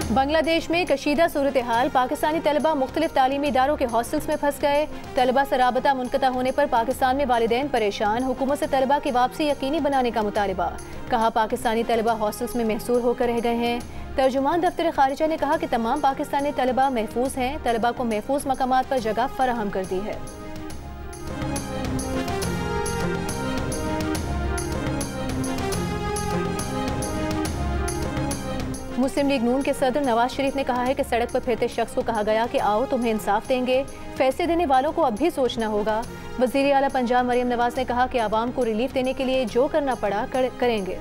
बांग्लादेश में कशीदा सूरत हाल, पाकिस्तानी तलबा मुख्तलिफ तालीमी इदारों के हॉस्टल्स में फंस गए। तलबा से राबता मुनक़ता होने पर पाकिस्तान में वालिदैन परेशान, हुकूमत से तलबा की वापसी यकीनी बनाने का मुतालबा। कहा पाकिस्तानी तलबा हॉस्टल्स में महसूर होकर रह गए हैं। तर्जुमान दफ्तर खारिजा ने कहा कि तमाम पाकिस्तानी तलबा महफूज हैं, तलबा को महफूज मकामात पर जगह फराहम कर दी है। मुस्लिम लीग नून के सदर नवाज शरीफ ने कहा है कि सड़क पर फिरते शख्स को कहा गया कि आओ तुम्हें इंसाफ देंगे, फैसले देने वालों को अब भी सोचना होगा। वज़ीर आला पंजाब मरियम नवाज ने कहा कि आवाम को रिलीफ देने के लिए जो करना पड़ा करेंगे।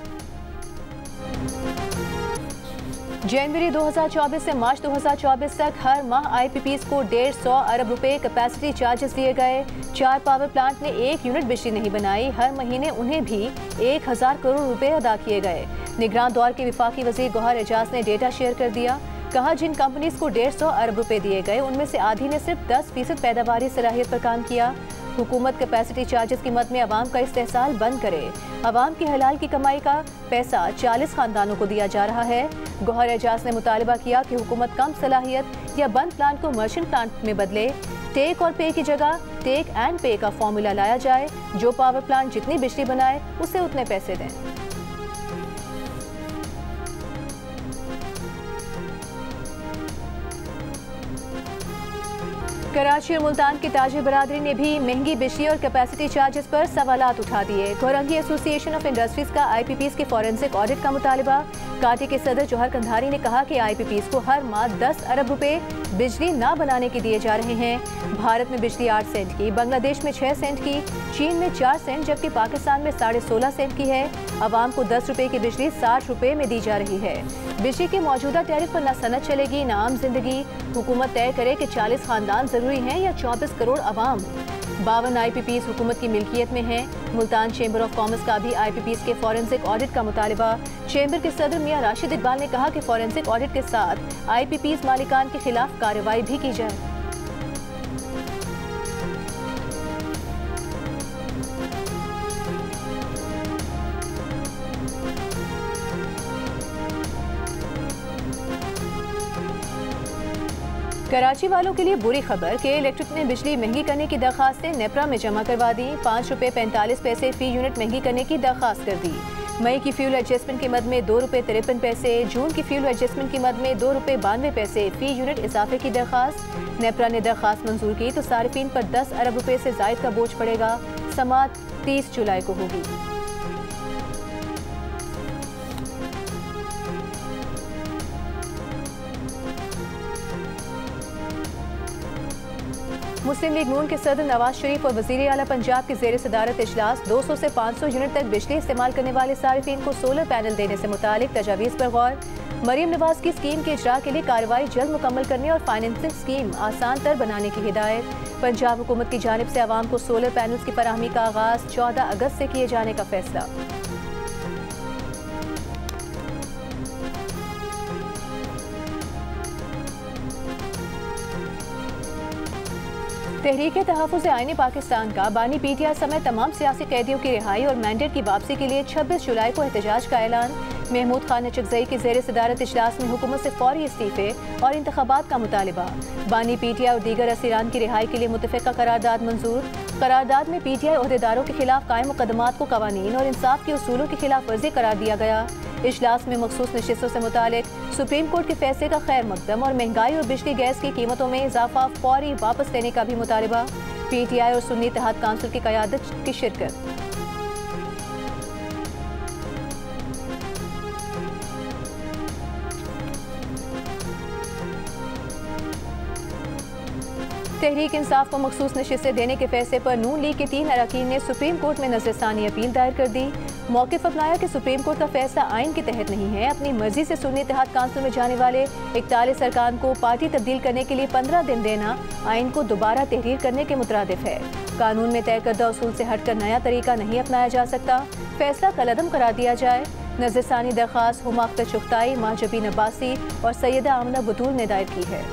जनवरी 2024 से मार्च 2024 तक हर माह IPPs को 150 अरब रुपए कैपेसिटी चार्जेस दिए गए। 4 पावर प्लांट ने 1 यूनिट बिजली नहीं बनाई, हर महीने उन्हें भी 1000 करोड़ रुपए अदा किए गए। निगरान दौर के विफाकी वज़ीर गौहर एजाज ने डेटा शेयर कर दिया। कहा जिन कंपनीज को 150 अरब रुपए दिए गए उनमें से आधी ने सिर्फ 10% पैदावारी सलाहियत पर काम किया। हुकूमत कैपेसिटी चार्जेस की मद में आवाम का इस्तेहसाल बंद करे। आवाम की हलाल की कमाई का पैसा 40 खानदानों को दिया जा रहा है। गौहर एजाज ने मुतालबा किया कि हुकूमत कम सलाहियत या बंद प्लांट को मर्चेंट प्लांट में बदले। टेक और पे की जगह टेक एंड पे का फॉर्मूला लाया जाए। जो पावर प्लांट जितनी बिजली बनाए उसे उतने पैसे दें। कराची और मुल्तान की ताजिर बरादरी ने भी महंगी बिजली और कैपेसिटी चार्जेस पर सवालात उठा दिए। गौरंगी एसोसिएशन ऑफ इंडस्ट्रीज का IPPs के फॉरेंसिक ऑडिट का मुतालबा। काटी के सदर जौहर कंधारी ने कहा कि IPPs को हर माह 10 अरब रुपए बिजली ना बनाने के दिए जा रहे हैं। भारत में बिजली 8 सेंट की, बांग्लादेश में 6 सेंट की, चीन में 4 सेंट जबकि पाकिस्तान में 16.5 सेंट की है। आवाम को 10 रुपए की बिजली 60 रुपए में दी जा रही है। बिजली के मौजूदा टैरिफ पर न सनत चलेगी न आम जिंदगी। हुकूमत तय करे कि 40 खानदान जरूरी हैं या 24 करोड़ आवाम। 52 IPPs हुकूमत की मिल्कियत में हैं। मुल्तान चेंबर ऑफ कॉमर्स का भी IPPs के फॉरेंसिक ऑडिट का मुतालबा। चेंबर के सदर मियां राशिद इकबाल ने कहा कि फॉरेंसिक ऑडिट के साथ IPPs मालिकान के खिलाफ कार्रवाई भी की जाए। कराची वालों के लिए बुरी खबर कि इलेक्ट्रिक ने बिजली महंगी करने की दरखास्तें नेपरा में जमा करवा दी। 5 रुपये 45 पैसे फी यूनिट महंगी करने की दरखास्त कर दी। मई की फ्यूल एडजस्टमेंट की मद में 2 रुपये 53 पैसे, जून की फ्यूल एडजस्टमेंट की मद में 2 रुपये 92 पैसे फी यूनिट इजाफे की दरखास्त। नेपरा ने दरखास्त मंजूर की तो सारिफीन पर 10 अरब रुपये से जायद का बोझ पड़ेगा। समात 30 जुलाई को होगी। मुस्लिम लीग नून के सदर नवाज शरीफ और वज़ीर आला पंजाब की ज़ेर सदारत इजलास 200 से 500 यूनिट तक बिजली इस्तेमाल करने वाले सारिफीन को सोलर पैनल देने से मुतालिक तजावीज़ पर गौर। मरियम नवाज की स्कीम के इजरा के लिए कार्रवाई जल्द मुकम्मल करने और फाइनेंसिंग स्कीम आसान तर बनाने की हिदायत। पंजाब हुकूमत की जानिब से आवाम को सोलर पैनल्स की फराहमी का आगाज़ 14 अगस्त से किए जाने का फैसला। तहरीक तहफ़्फ़ुज़ आईन पाकिस्तान का बानी PTI समेत तमाम सियासी कैदियों की रिहाई और मैंडेट की वापसी के लिए 26 जुलाई को एहतजाज का ऐलान। महमूद खान नचकज़ई की ज़ेर सदारत इजलास में हुकूमत से फौरी इस्तीफ़े और इंतख़ाबात का मुतालबा। बानी PTI और दीगर असीरान की रिहाई के लिए मुतफ़िक़ा करारदाद मंजूर। करारदाद में PTI अहदेदारों के खिलाफ कायम मुकदमात को कवानीन और इंसाफ के उसूलों की खिलाफ वर्जी करार दिया गया। इजलास में मखसूस नशिस्तों से मुतालिक सुप्रीम कोर्ट के फैसले का खैर मकदम और महंगाई और बिजली गैस की कीमतों में इजाफा फौरी वापस लेने का भी मुतालबा। PTI और सुन्नी इत्तेहाद काउंसिल की क़यादत की शिरकत। तहरीक इंसाफ को मखसूस नशिस्तें देने के फैसले पर नून लीग के 3 अरकान ने सुप्रीम कोर्ट में नज़रसानी अपील दायर कर दी। मौक़िफ़ अपनाया कि सुप्रीम कोर्ट का फैसला आइन के तहत नहीं है। अपनी मर्जी से सुन्नी इत्तेहाद काउंसिल में जाने वाले 41 अरकान को पार्टी तब्दील करने के लिए 15 दिन देना आइन को दोबारा तहरीर करने के मुतरादिफ है। कानून में तय करदा उसूल से हटकर नया तरीका नहीं अपनाया जा सकता। फैसला कलअदम करार दिया जाए। नज़रसानी दरख्वास्त हुमा अख्तर चुगताई, माजबीन अब्बासी और सैयदा आमना बतूल ने दायर की है।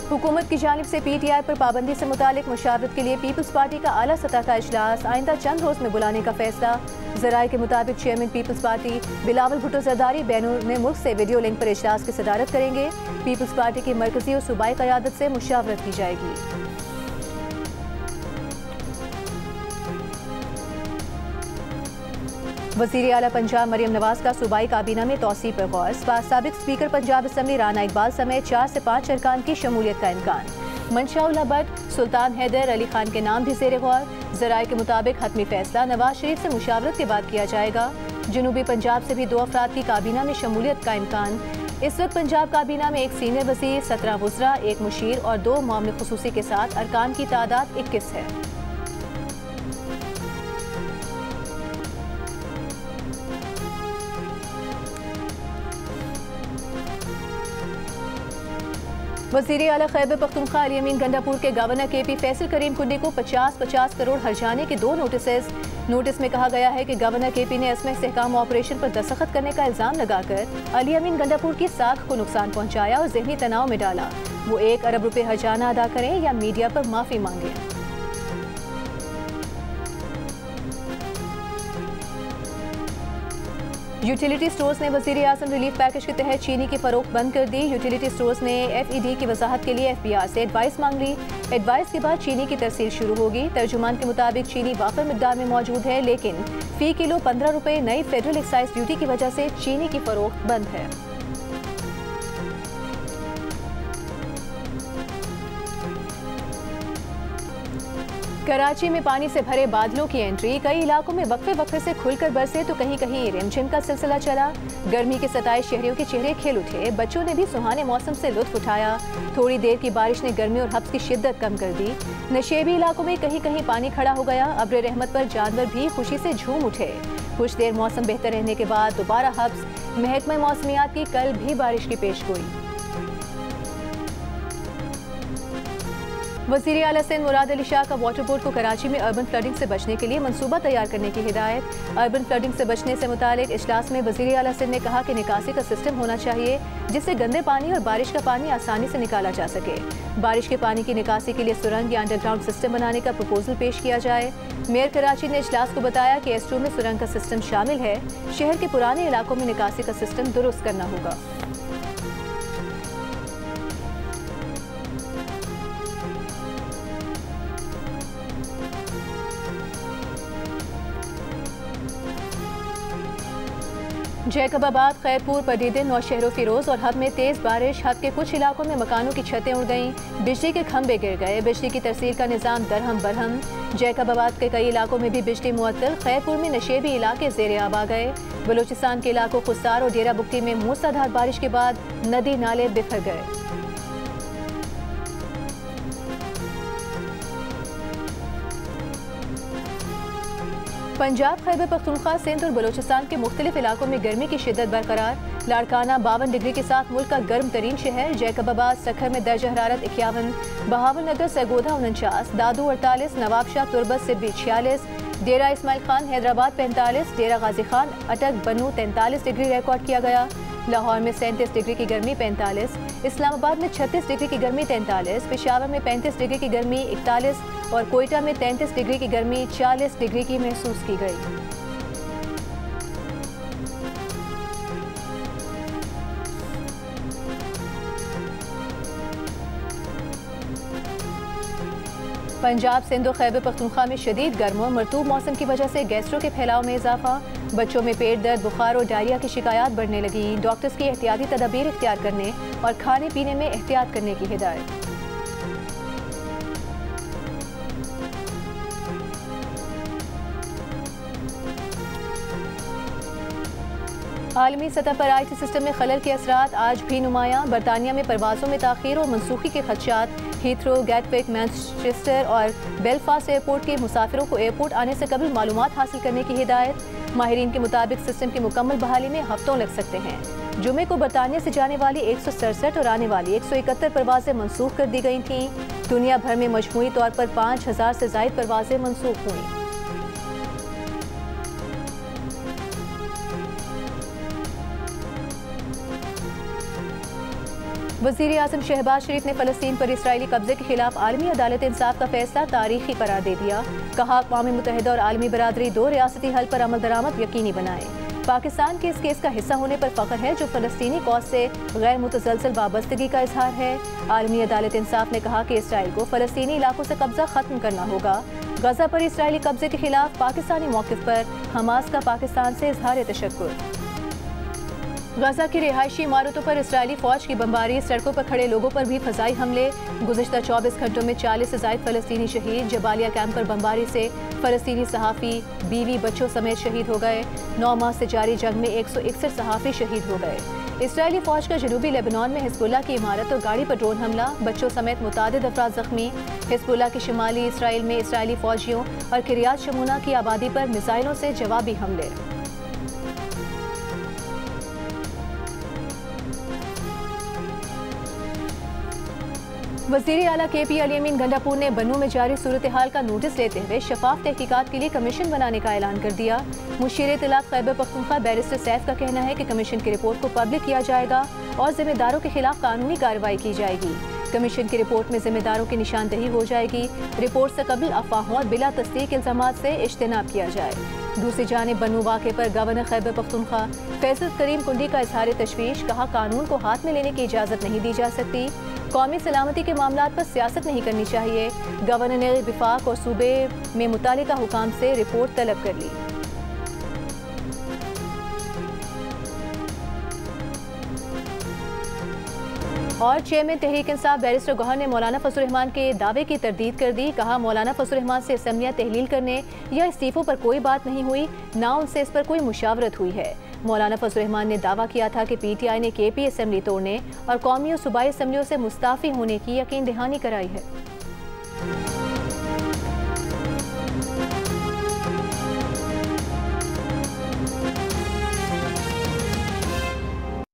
हुकूमत की जानिब से PTI पर पाबंदी से मुतालिक मुशावरत के लिए पीपल्स पार्टी का आला सतह का इजलास आइंदा चंद रोज में बुलाने का फैसला। ज़राए के मुताबिक chairman People's Party Bilawal Bhutto Zardari बैरून मुल्क से वीडियो लिंक पर इजलास की सदारत करेंगे। पीपल्स पार्टी की मरकजी और सूबाई क़यादत से मुशावरत की जाएगी। वज़ीर आला पंजाब मरियम नवाज का सूबाई काबीना में तौसी पर गौर। साबिक स्पीकर पंजाब असम्बली राना इकबाल समेत 4 से 5 अरकान की शमूलियत का इम्कान। मंशाउल्लाह भट्ट, सुल्तान हैदर अली खान के नाम भी ज़ेर गौर। ज़राए के मुताबिक हतमी फैसला नवाज शरीफ से मुशावरत के बाद किया जाएगा। जनूबी पंजाब से भी 2 अफराद की काबीना में शमूलियत का इम्कान। इस वक्त पंजाब काबीना में 1 सीनियर वज़ीर, 17 वज़रा, 1 मुशीर और 2 मामले खुसूसी के साथ अरकान की तादाद 21 है। वज़ीर आला खैबर पख्तूनख्वा अली अमीन गंडापुर के गवर्नर KP फैसल करीम कुंडी को 50-50 करोड़ हर्जाने के 2 नोटिस में कहा गया है कि गवर्नर KP ने असम इस्तेहकाम ऑपरेशन पर दस्तखत करने का इल्जाम लगाकर अली अमीन गंडापुर की साख को नुकसान पहुंचाया और जहनी तनाव में डाला। वो 1 अरब रुपए हर्जाना अदा करें या मीडिया पर माफी मांगे। यूटिलिटी स्टोर्स ने वज़ीर आज़म रिलीफ पैकेज के तहत चीनी की फरोख्त बंद कर दी। यूटिलिटी स्टोर्स ने FED की वजाहत के लिए FBR से एडवाइस मांग ली। एडवाइस के बाद चीनी की तरसील शुरू होगी। तर्जुमान के मुताबिक चीनी वाफर मिकदार में मौजूद है, लेकिन फी किलो 15 रुपए नई फेडरल एक्साइज ड्यूटी की वजह से चीनी की फरोख्त बंद है। कराची में पानी से भरे बादलों की एंट्री। कई इलाकों में वक्फे से खुलकर बरसे तो कहीं कहीं रिमझिम का सिलसिला चला। गर्मी के सताए शहरियों के चेहरे खिल उठे। बच्चों ने भी सुहाने मौसम से लुत्फ उठाया। थोड़ी देर की बारिश ने गर्मी और हब्स की शिद्दत कम कर दी। नशेबी इलाकों में कहीं कहीं पानी खड़ा हो गया। अब्र रहमत पर जानवर भी खुशी से झूम उठे। कुछ देर मौसम बेहतर रहने के बाद दोबारा हब्स। महकमा मौसमियात की कल भी बारिश की पेशगोई। वज़ीर आला सिंध मुराद अली शाह का वाटर बोर्ड को कराची में अर्बन फ्लडिंग से बचने के लिए मंसूबा तैयार करने की हिदायत। अर्बन फ्लडिंग से बचने से मुतालिक इजलास में वज़ीर आला सिंध ने कहा कि निकासी का सिस्टम होना चाहिए जिससे गंदे पानी और बारिश का पानी आसानी से निकाला जा सके। बारिश के पानी की निकासी के लिए सुरंग या अंडरग्राउंड सिस्टम बनाने का प्रपोजल पेश किया जाए। मेयर कराची ने इजलास को बताया कि S2 में सुरंग का सिस्टम शामिल है। शहर के पुराने इलाकों में निकासी का सिस्टम दुरुस्त करना होगा। जैकबाबाद, खैरपुर, पदीदिन, नौशहरो, फिरोज और हब में तेज बारिश। हब के कुछ इलाकों में मकानों की छतें उड़ गईं। बिजली के खंभे गिर गए। बिजली की तरसील का निज़ाम दरहम बरहम। जैकबाबाद के कई इलाकों में भी बिजली मुअत्तल। खैरपुर में नशेबी इलाके ज़ेरे आब आ गए। बलूचिस्तान के इलाकों खुसार और डेरा बुक्ती में मूसलाधार बारिश के बाद नदी नाले बिखर गए। पंजाब, खैबर पख्तूनख्वा, सिंध और बलूचिस्तान के मुख्तलिफ इलाकों में गर्मी की शिद्दत बरकरार। लाड़काना 52 डिग्री के साथ मुल्क का गर्म तरीन शहर। जैकबाबाद, सखर में दर्ज हरारत 51, बहावलनगर, सरगोधा 49, दादू 48, नवाबशाह, तुरबत, सिरबी 46, डेरा इस्माइल खान, हैदराबाद 45, डेरा गाजी खान, अटक, बनू 43 डिग्री रिकॉर्ड किया गया। लाहौर में 37 डिग्री की गर्मी 45, इस्लामाबाद में 36 डिग्री की गर्मी 43, पेशावर में 35 डिग्री की गर्मी 41 और कोयटा में 33 डिग्री की गर्मी 40 डिग्री की महसूस की गई। पंजाब, सिंध और खैबर पख्तूनख्वा में शदीद गर्म और मरतूब मौसम की वजह से गैस्ट्रो के फैलाव में इजाफा। बच्चों में पेट दर्द, बुखार और डायरिया की शिकायत बढ़ने लगी। डॉक्टर्स की एहतियाती तदाबीर इख्तियार करने और खाने पीने में एहतियात करने की हिदायत। आलमी सतह पर IT सिस्टम में खलल के असरात आज भी नुमायां। बरतानिया में परवाज़ों में ताख़ीर और मनसूखी के खदशात। हीथ्रो, गैटविक, मैनचेस्टर और बेलफास्ट एयरपोर्ट के मुसाफिरों को एयरपोर्ट आने से कबल मालूमात हासिल करने की हिदायत। माहिरीन के मुताबिक सिस्टम की मुकम्मल बहाली में हफ्तों लग सकते हैं। जुमे को बरतानिया से जाने वाली 167 और आने वाली 171 परवाज़ें मनसूख कर दी गई थीं। दुनिया भर में मजमूई तौर पर 5000 से ज़ायद परवाज़ें मनसूख हुई। वज़ीर आज़म शहबाज शरीफ ने फ़लस्तीन पर इसराइली कब्जे के खिलाफ आलमी अदालत इंसाफ का फैसला तारीखी करार दे दिया। कहा, अक़वाम मुत्तहिदा और आलमी बरादरी दो रियासती हल पर अमल दरामद यकीनी बनाए। पाकिस्तान के इस केस का हिस्सा होने पर फ़ख्र है, जो फ़लस्तीनी कौस से गैर मुतसलसल वाबस्तगी का इजहार है। आलमी अदालत इंसाफ ने कहा कि इसराइल को फ़लस्तीनी इलाकों से कब्जा ख़त्म करना होगा। गज़ा पर इसराइली कब्जे के खिलाफ पाकिस्तानी मौक़िफ़ पर हमास का पाकिस्तान से इजहार तशक्कुर। गज़ा की रिहायशी इमारतों पर इसराइली फ़ौज की बमबारी, सड़कों पर खड़े लोगों पर भी फ़ज़ाई हमले। गुज़िश्ता 24 घंटों में 40 से ज़ायद फ़लस्तीनी शहीद। जबालिया कैंप पर बमबारी से फ़लस्तीनी सहाफ़ी, बीवी, बच्चों समेत शहीद हो गए। 9 माह से जारी जंग में 161 सहाफ़ी शहीद हो गए। इसराइली फ़ौज का जनूबी लेबनान में हिज़्बुल्लाह की इमारत और गाड़ी पर ड्रोन हमला, बच्चों समेत मुतादिद अफराद ज़ख्मी। हिज़्बुल्लाह की शिमाली इसराइल में इसराइली फ़ौजियों और किरियात शमूना की आबादी पर मिसाइलों से जवाबी हमले। वज़ीर आला KP अली अमीन गंडापुर ने बन्नू में जारी सूरत हाल का नोटिस लेते हुए शफाफ तहकीकात के लिए कमीशन बनाने का ऐलान कर दिया। मुशीर इत्तलाफ खैबर पख्तूनख्वा बैरिस्टर सैफ का कहना है कि कमीशन की रिपोर्ट को पब्लिक किया जाएगा और जिम्मेदारों के खिलाफ कानूनी कार्रवाई की जाएगी। कमीशन की रिपोर्ट में जिम्मेदारों की निशानदही हो जाएगी। रिपोर्ट से कबल अफवाहों और बिला तस्दीक इल्ज़ामात से इज्तनाब किया जाए। दूसरी जानिब बन्नू वाक़े पर गवर्नर खैबर पख्तूनख्वा फैसल करीम कुंडी का इजहार तशवीश। कहा, कानून को हाथ में लेने की इजाज़त नहीं दी जा सकती। कौमी सलामती के मामलात पर सियासत नहीं करनी चाहिए। गवर्नर ने विफाक और सूबे में मुतालिका हुकाम से रिपोर्ट तलब कर ली। और चेयरमैन तहरीक इंसाफ बैरिस्टर गौहर ने मौलाना फजल रहमान के दावे की तरदीद कर दी। कहा, मौलाना फजल रहमान से असम्बलियाँ तहलील करने या इस्तीफों पर कोई बात नहीं हुई, ना उनसे इस पर कोई मुशावरत हुई है। मौलाना फजल रहमान ने दावा किया था कि PTI ने KP असम्बली तोड़ने और कौमी और सूबाई असम्बलियों से मुस्ताफ़ी होने की यकीन दहानी कराई है।